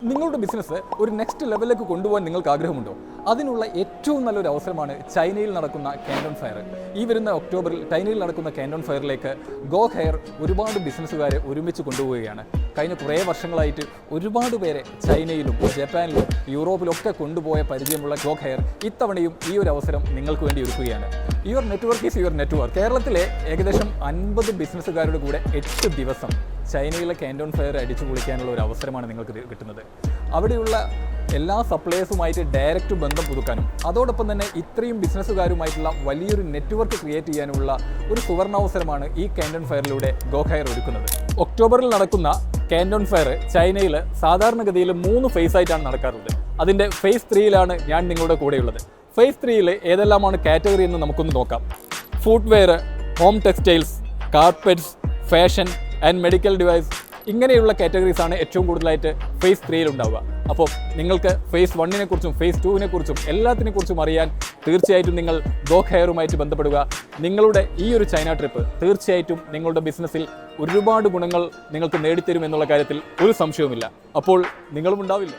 നിങ്ങളുടെ ബിസിനസ് ഒരു നെക്സ്റ്റ് ലെവലിലേക്ക് കൊണ്ടുപോകാൻ നിങ്ങൾക്ക് ആഗ്രഹമുണ്ടോ? അതിനുള്ള ഏറ്റവും നല്ലൊരു അവസരമാണ് ചൈനയിൽ നടക്കുന്ന കാൻഡോൺ ഫെയർ. ഈ വരുന്ന ഒക്ടോബറിൽ ചൈനയിൽ നടക്കുന്ന കാൻഡോൺ ഫെയറിലേക്ക് ഗോ ഹെയർ ഒരുപാട് ബിസിനസ്സുകാരെ ഒരുമിച്ച് കൊണ്ടുപോവുകയാണ്. കഴിഞ്ഞ കുറേ വർഷങ്ങളായിട്ട് ഒരുപാട് പേരെ ചൈനയിലും ജപ്പാനിലും യൂറോപ്പിലൊക്കെ കൊണ്ടുപോയ പരിചയമുള്ള ഗോ ഹെയർ ഇത്തവണയും ഈ ഒരു അവസരം നിങ്ങൾക്ക് വേണ്ടി ഒരുക്കുകയാണ്. Your network is your network. കേരളത്തിലെ ഏകദേശം 50 ബിസിനസ്സുകാരുടെ കൂടെ 8 ദിവസം ചൈനയിലെ കാൻഡോൺ ഫെയർ അടിച്ചു പൊളിക്കാനുള്ള ഒരു അവസരമാണ് നിങ്ങൾക്ക് കിട്ടുന്നത്. അവിടെയുള്ള എല്ലാ സപ്ലയേഴ്സുമായിട്ട് ഡയറക്റ്റ് ബന്ധം പുതുക്കാനും അതോടൊപ്പം തന്നെ ഇത്രയും ബിസിനസ്സുകാരുമായിട്ടുള്ള വലിയൊരു നെറ്റ്വർക്ക് ക്രിയേറ്റ് ചെയ്യാനുമുള്ള ഒരു സുവർണാവസരമാണ് ഈ കാൻഡോൺ ഫെയറിലൂടെ ഗോ ഹെയർ ഒരുക്കുന്നത്. ഒക്ടോബറിൽ നടക്കുന്ന കാൻഡോൺ ഫെയർ ചൈനയിൽ സാധാരണഗതിയിൽ 3 ഫേസ് ആയിട്ടാണ് നടക്കാറുള്ളത്. അതിൻ്റെ ഫേസ് 3യിലാണ് ഞാൻ നിങ്ങളുടെ കൂടെയുള്ളത്. ഫേസ് 3യിൽ ഏതെല്ലാമാണ് കാറ്റഗറി എന്ന് നമുക്കൊന്ന് നോക്കാം. Footwear, home textiles, carpets, fashion and medical device, ഇങ്ങനെയുള്ള കാറ്റഗറീസാണ് ഏറ്റവും കൂടുതലായിട്ട് ഫേസ് 3യിൽ ഉണ്ടാവുക. അപ്പോൾ നിങ്ങൾക്ക് ഫേസ് 1നെ കുറിച്ചും ഫേസ് 2നെ കുറിച്ചും എല്ലാത്തിനെക്കുറിച്ചും അറിയാൻ തീർച്ചയായിട്ടും നിങ്ങൾ ഗോ ഹെയറുമായിട്ട് ബന്ധപ്പെടുക. നിങ്ങളുടെ ഈ ഒരു ചൈന ട്രിപ്പ് തീർച്ചയായിട്ടും നിങ്ങളുടെ ബിസിനസ്സിൽ ഒരുപാട് ഗുണങ്ങൾ നിങ്ങൾക്ക് നേടിത്തരും എന്നുള്ള കാര്യത്തിൽ ഒരു സംശയവുമില്ല. അപ്പോൾ നിങ്ങളും ഉണ്ടാവില്ല.